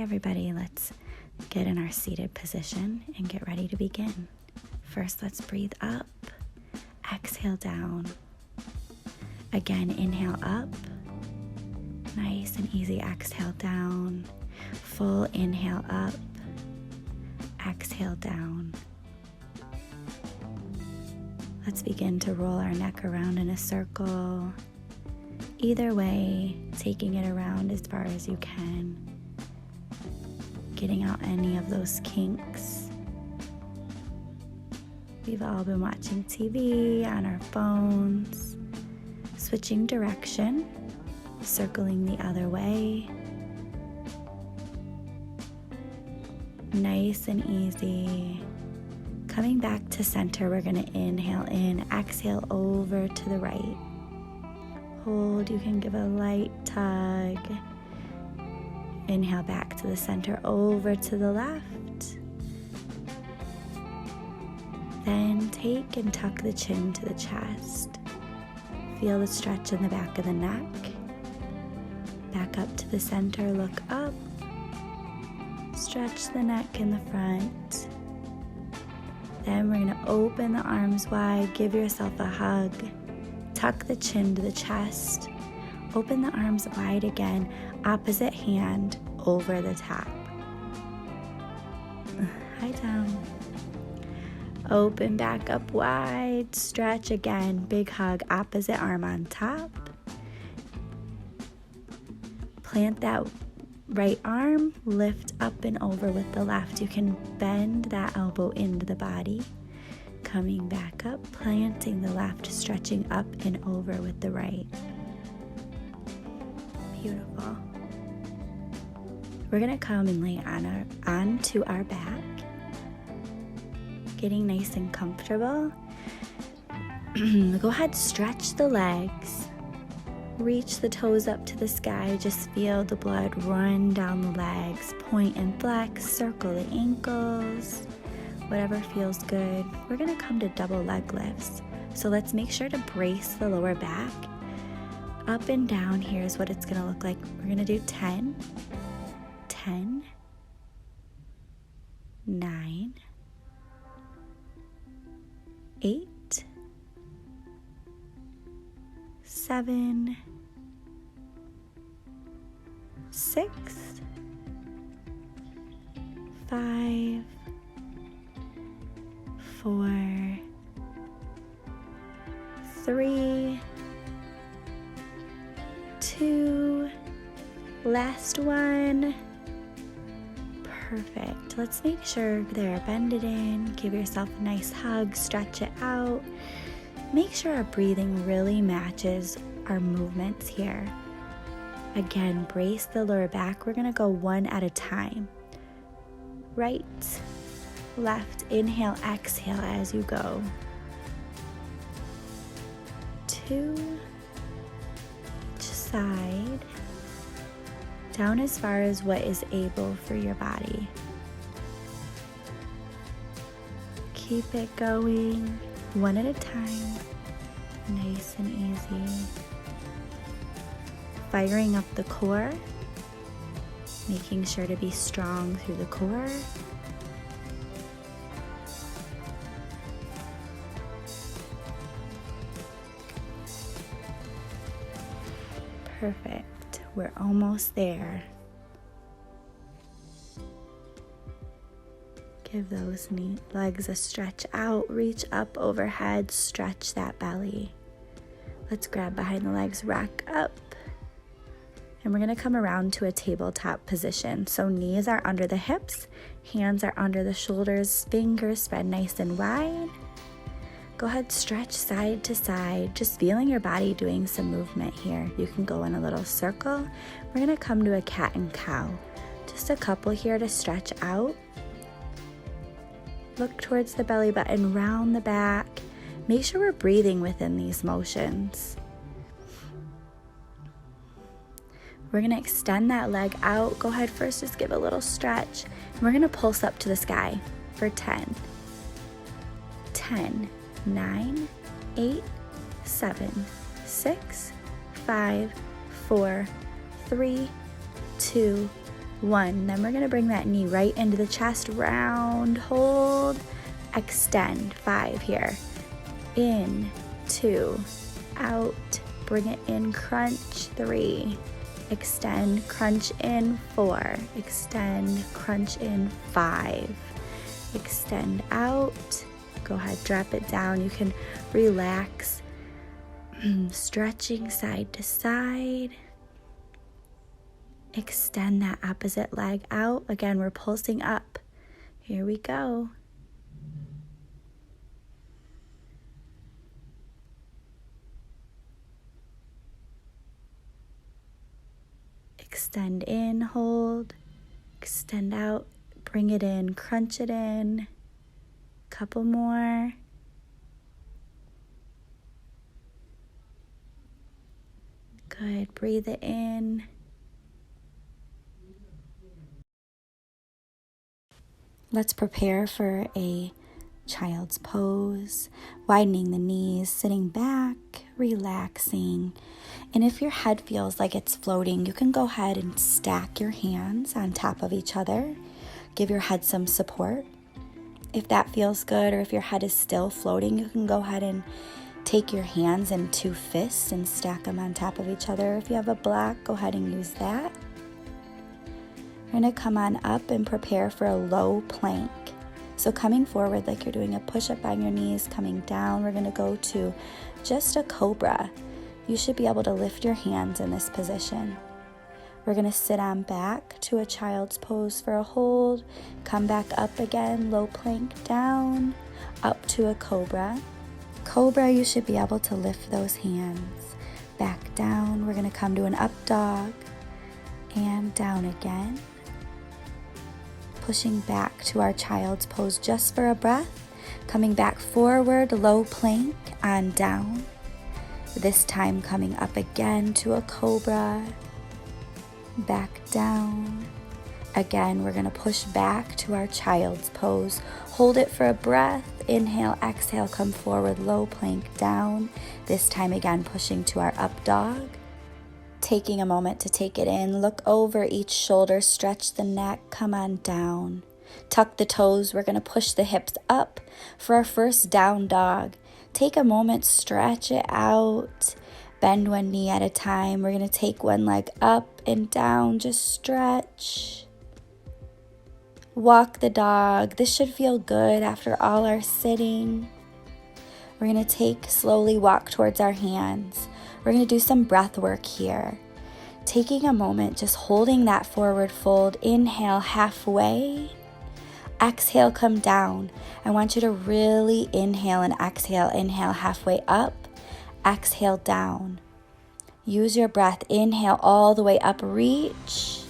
everybody, let's get in our seated position and get ready to begin. First, let's breathe up, exhale down. Again, inhale up, nice and easy, exhale down. Full inhale up, exhale down. Let's begin to roll our neck around in a circle. Either way, taking it around as far as you can. Getting out any of those kinks. We've all been watching TV on our phones, switching direction, circling the other way. Nice and easy. Coming back to center, we're going to inhale in, exhale over to the right. Hold, you can give a light tug. Inhale back to the center, over to the left. Then take and tuck the chin to the chest. Feel the stretch in the back of the neck. Back up to the center, look up. Stretch the neck in the front. Then we're going to open the arms wide, give yourself a hug. Tuck the chin to the chest. Open the arms wide again, opposite hand over the top. High down. Open back up wide, stretch again, big hug, opposite arm on top. Plant that right arm, lift up and over with the left. You can bend that elbow into the body. Coming back up, planting the left, stretching up and over with the right. Beautiful. We're gonna come and lay onto our back, getting nice and comfortable. Go ahead, stretch the legs. Reach the toes up to the sky. Just feel the blood run down the legs. Point and flex, circle the ankles. Whatever feels good. We're gonna come to double leg lifts. So let's make sure to brace the lower back. Up and down, here's what it's gonna look like. We're gonna do 10, 10, 9, 8, 7, 6, 5, 4, 3, 2, last one. Perfect. Let's make sure they're bended in. Give yourself a nice hug, stretch it out. Make sure our breathing really matches our movements here. Again, brace the lower back. We're gonna go one at a time. Right, left, inhale, exhale as you go. 2, each side, down as far as what is able for your body. Keep it going, one at a time, nice and easy. Firing up the core, making sure to be strong through the core. Perfect. We're almost there. Give those legs a stretch out. Reach up overhead. Stretch that belly. Let's grab behind the legs. Rock up. And we're going to come around to a tabletop position. So knees are under the hips. Hands are under the shoulders. Fingers spread nice and wide. Go ahead, stretch side to side, just feeling your body doing some movement here. You can go in a little circle. We're gonna come to a cat and cow. Just a couple here to stretch out. Look towards the belly button, round the back. Make sure we're breathing within these motions. We're gonna extend that leg out. Go ahead, first just give a little stretch. And we're gonna pulse up to the sky for 10, 10, 9, 8, 7, 6, 5, 4, 3, 2, 1. Then we're going to bring that knee right into the chest, round, hold, extend. 5 here. In, 2, out, bring it in, crunch. 3, extend, crunch in. 4, extend, crunch in. 5, extend out. Go ahead, drop it down. You can relax, stretching side to side. Extend that opposite leg out. Again, we're pulsing up. Here we go. Extend in, hold, extend out, bring it in, crunch it in. Couple more. Good, breathe it in. Let's prepare for a child's pose, widening the knees, sitting back, relaxing. And if your head feels like it's floating, you can go ahead and stack your hands on top of each other. Give your head some support. If that feels good, or if your head is still floating, you can go ahead and take your hands in 2 fists and stack them on top of each other. If you have a block, go ahead and use that. We're going to come on up and prepare for a low plank. So coming forward like you're doing a push-up on your knees, coming down, we're going to go to just a cobra. You should be able to lift your hands in this position. We're going to sit on back to a child's pose for a hold, come back up again, low plank down, up to a cobra. Cobra, you should be able to lift those hands. Back down, we're going to come to an up dog, and down again. Pushing back to our child's pose just for a breath, coming back forward, low plank, on down. This time coming up again to a cobra, back down. Again, we're going to push back to our child's pose. Hold it for a breath. Inhale, exhale, come forward, low plank down. This time again, pushing to our up dog. Taking a moment to take it in. Look over each shoulder, stretch the neck, come on down. Tuck the toes. We're going to push the hips up for our first down dog. Take a moment, stretch it out. Bend one knee at a time. We're going to take one leg up and down. Just stretch. Walk the dog. This should feel good after all our sitting. We're going to slowly walk towards our hands. We're going to do some breath work here. Taking a moment, just holding that forward fold. Inhale halfway. Exhale, come down. I want you to really inhale and exhale. Inhale halfway up. Exhale down. Use your breath. Inhale all the way up. Reach.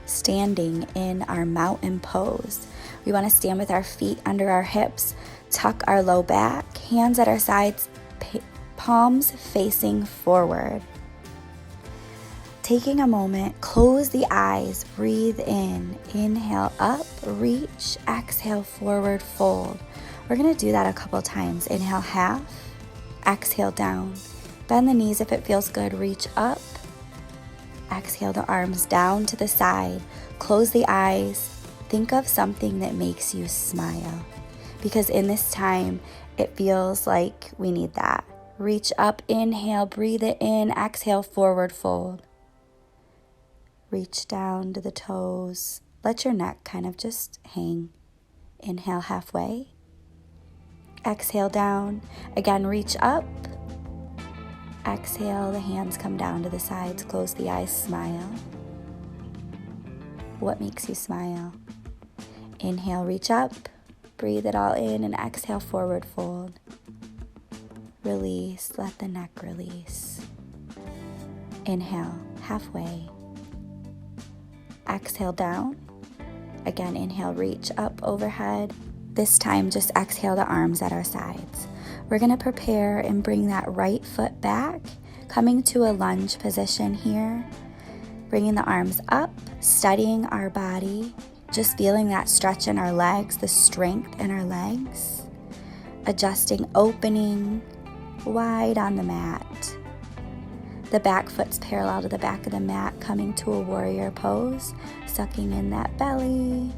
Standing in our mountain pose. We want to stand with our feet under our hips. Tuck our low back. Hands at our sides. Palms facing forward. Taking a moment, close the eyes, breathe in. Inhale up, reach, exhale forward, fold. We're going to do that a couple times. Inhale half, exhale down. Bend the knees if it feels good, reach up. Exhale the arms down to the side. Close the eyes. Think of something that makes you smile. Because in this time, it feels like we need that. Reach up, inhale, breathe it in, exhale, forward fold. Reach down to the toes. Let your neck kind of just hang. Inhale halfway. Exhale down. Again, reach up. Exhale, the hands come down to the sides. Close the eyes, smile. What makes you smile? Inhale, reach up. Breathe it all in and exhale, forward fold. Release, let the neck release. Inhale, halfway. Exhale down. Again, inhale, reach up overhead. This time, just exhale the arms at our sides. We're going to prepare and bring that right foot back, coming to a lunge position here. Bringing the arms up, steadying our body, just feeling that stretch in our legs, the strength in our legs. Adjusting, opening wide on the mat. The back foot's parallel to the back of the mat, coming to a warrior pose, sucking in that belly.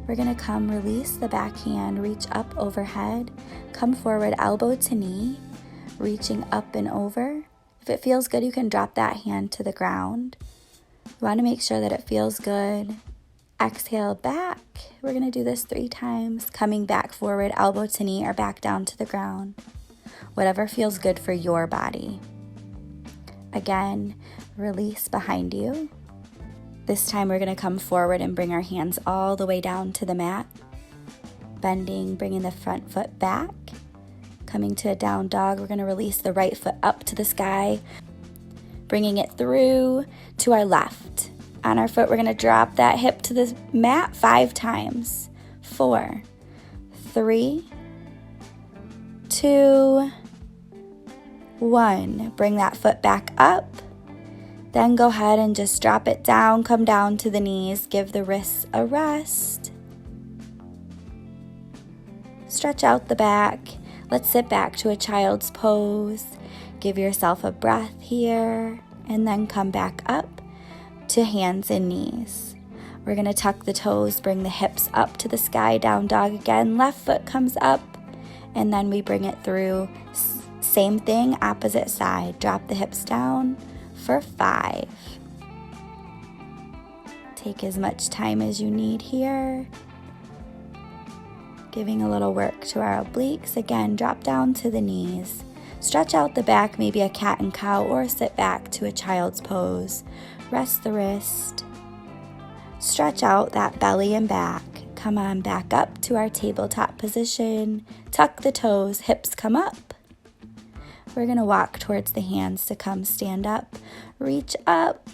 We're gonna come release the back hand, reach up overhead, come forward elbow to knee, reaching up and over. If it feels good, you can drop that hand to the ground. You wanna make sure that it feels good. Exhale back. We're gonna do this 3 times, coming back forward, elbow to knee or back down to the ground. Whatever feels good for your body. Again, release behind you. This time we're gonna come forward and bring our hands all the way down to the mat. Bending, bringing the front foot back. Coming to a down dog, we're gonna release the right foot up to the sky, bringing it through to our left. On our foot, we're gonna drop that hip to the mat 5 times. 4, 3, 2, 1. Bring that foot back up. Then go ahead and just drop it down, come down to the knees, give the wrists a rest. Stretch out the back. Let's sit back to a child's pose. Give yourself a breath here, and then come back up to hands and knees. We're gonna tuck the toes, bring the hips up to the sky, down dog again. Left foot comes up, and then we bring it through. Same thing, opposite side. Drop the hips down for 5. Take as much time as you need here. Giving a little work to our obliques. Again, drop down to the knees. Stretch out the back, maybe a cat and cow, or sit back to a child's pose. Rest the wrist. Stretch out that belly and back. Come on back up to our tabletop position. Tuck the toes, hips come up. We're gonna walk towards the hands to come stand up. Reach up.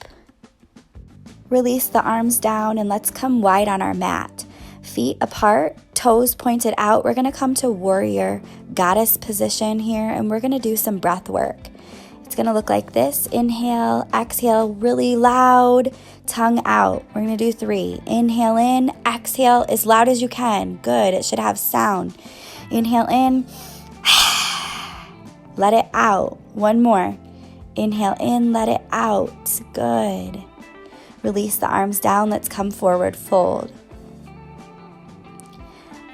Release the arms down and let's come wide on our mat. Feet apart, toes pointed out. We're gonna come to warrior goddess position here, and we're gonna do some breath work. It's gonna look like this. Inhale, exhale really loud, tongue out. We're gonna do 3. Inhale in, exhale as loud as you can. Good, it should have sound. Inhale in, let it out. 1 more. Inhale in, let it out. Good. Release the arms down, let's come forward, fold.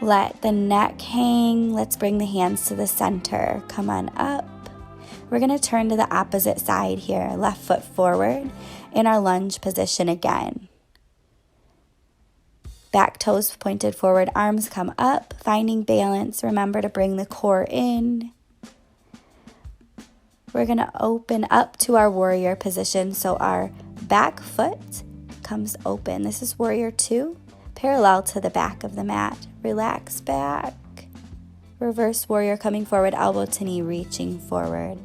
Let the neck hang. Let's bring the hands to the center. Come on up. We're gonna turn to the opposite side here. Left foot forward in our lunge position again. Back toes pointed forward, arms come up, finding balance. Remember to bring the core in. We're gonna open up to our warrior position, so our back foot comes open. This is warrior 2, parallel to the back of the mat. Relax back. Reverse warrior coming forward, elbow to knee, reaching forward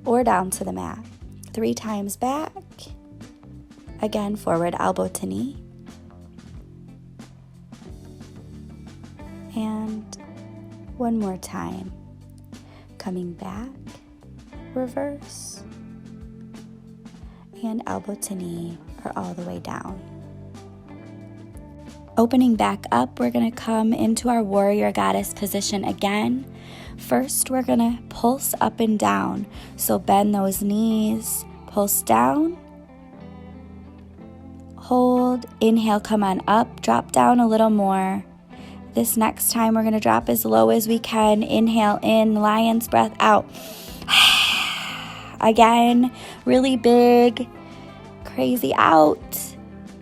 or down to the mat. 3 times back. Again, forward, elbow to knee. And 1 more time. Coming back, reverse, and elbow to knee or all the way down. Opening back up, we're gonna come into our warrior goddess position again. First, we're gonna pulse up and down. So bend those knees, pulse down, hold, inhale, come on up, drop down a little more. This next time, we're gonna drop as low as we can. Inhale in, lion's breath out. Again, really big, crazy out.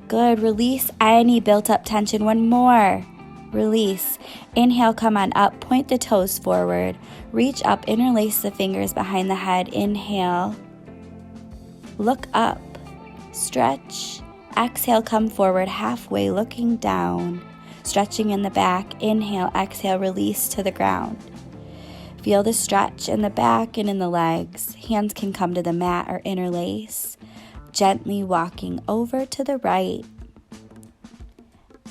Good, release any built up tension. 1 more, release. Inhale, come on up, point the toes forward, reach up, interlace the fingers behind the head. Inhale, look up, stretch. Exhale, come forward halfway, looking down, stretching in the back. Inhale, exhale, release to the ground. Feel the stretch in the back and in the legs. Hands can come to the mat or interlace. Gently walking over to the right.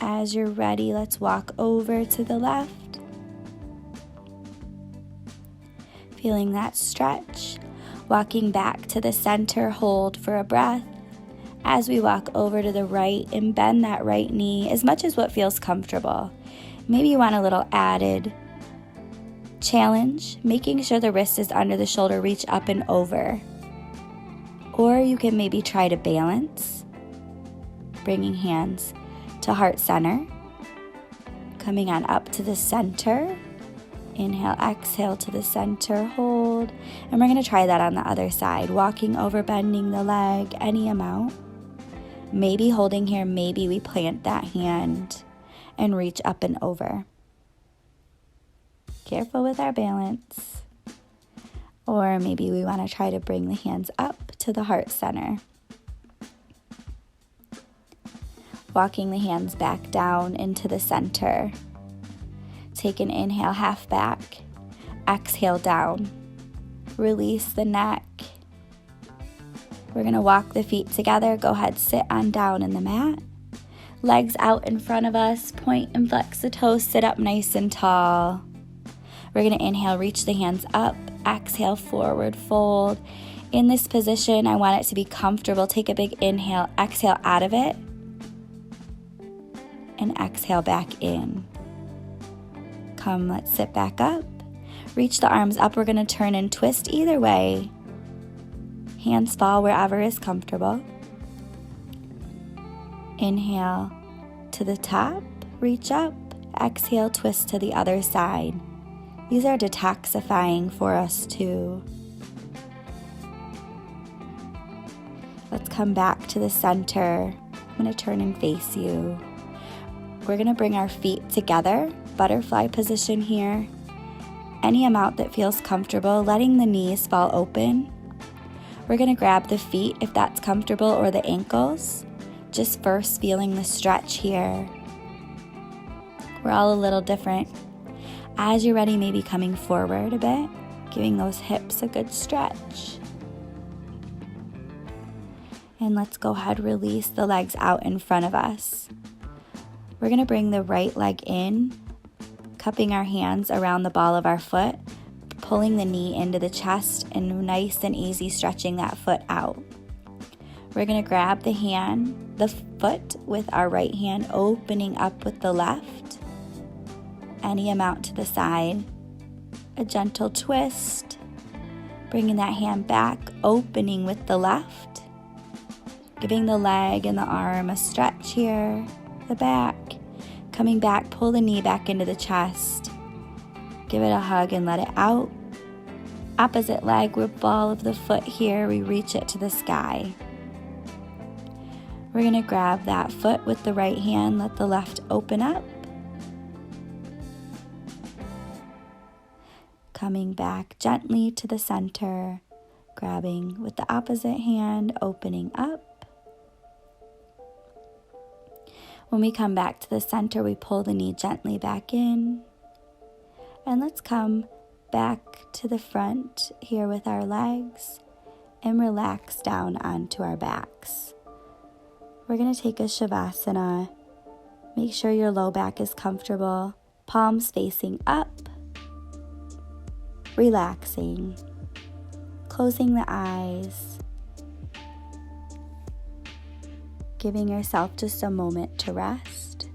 As you're ready, let's walk over to the left. Feeling that stretch. Walking back to the center, hold for a breath. As we walk over to the right and bend that right knee as much as what feels comfortable. Maybe you want a little added challenge, making sure the wrist is under the shoulder, reach up and over. Or you can maybe try to balance, bringing hands to heart center, coming on up to the center. Inhale, exhale to the center, hold. And we're going to try that on the other side, walking over, bending the leg, any amount. Maybe holding here, maybe we plant that hand and reach up and over. Careful with our balance. Or maybe we want to try to bring the hands up to the heart center. Walking the hands back down into the center. Take an inhale, half back. Exhale down. Release the neck. We're going to walk the feet together. Go ahead, sit on down in the mat. Legs out in front of us. Point and flex the toes. Sit up nice and tall. We're going to inhale, reach the hands up. Exhale, forward fold. In this position, I want it to be comfortable. Take a big inhale, exhale out of it, and exhale back in. Come, let's sit back up. Reach the arms up. We're going to turn and twist either way. Hands fall wherever is comfortable. Inhale to the top, reach up. Exhale, twist to the other side. These are detoxifying for us too. Let's come back to the center. I'm going to turn and face you. We're going to bring our feet together, butterfly position here. Any amount that feels comfortable, letting the knees fall open. We're going to grab the feet if that's comfortable or the ankles. Just first feeling the stretch here. We're all a little different. As you're ready, maybe coming forward a bit, giving those hips a good stretch. And let's go ahead, release the legs out in front of us. We're going to bring the right leg in, cupping our hands around the ball of our foot, pulling the knee into the chest, and nice and easy stretching that foot out. We're going to grab the foot with our right hand, opening up with the left. Any amount to the side. A gentle twist. Bringing that hand back, opening with the left. Giving the leg and the arm a stretch here. The back. Coming back, pull the knee back into the chest. Give it a hug and let it out. Opposite leg, with ball of the foot here, we reach it to the sky. We're going to grab that foot with the right hand, let the left open up. Coming back gently to the center, grabbing with the opposite hand, opening up. When we come back to the center, we pull the knee gently back in. And let's come back to the front here with our legs and relax down onto our backs. We're going to take a Shavasana. Make sure your low back is comfortable, palms facing up. Relaxing, closing the eyes, giving yourself just a moment to rest.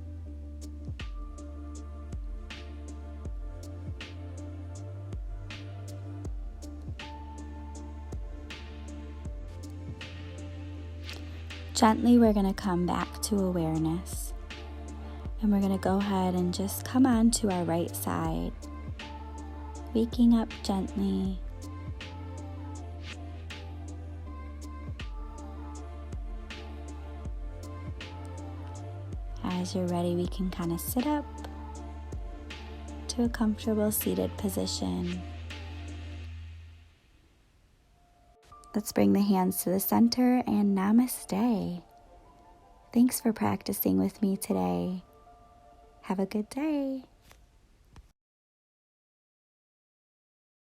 Gently, we're going to come back to awareness, and we're going to go ahead and just come on to our right side. Waking up gently. As you're ready, we can kind of sit up to a comfortable seated position. Let's bring the hands to the center and namaste. Thanks for practicing with me today. Have a good day.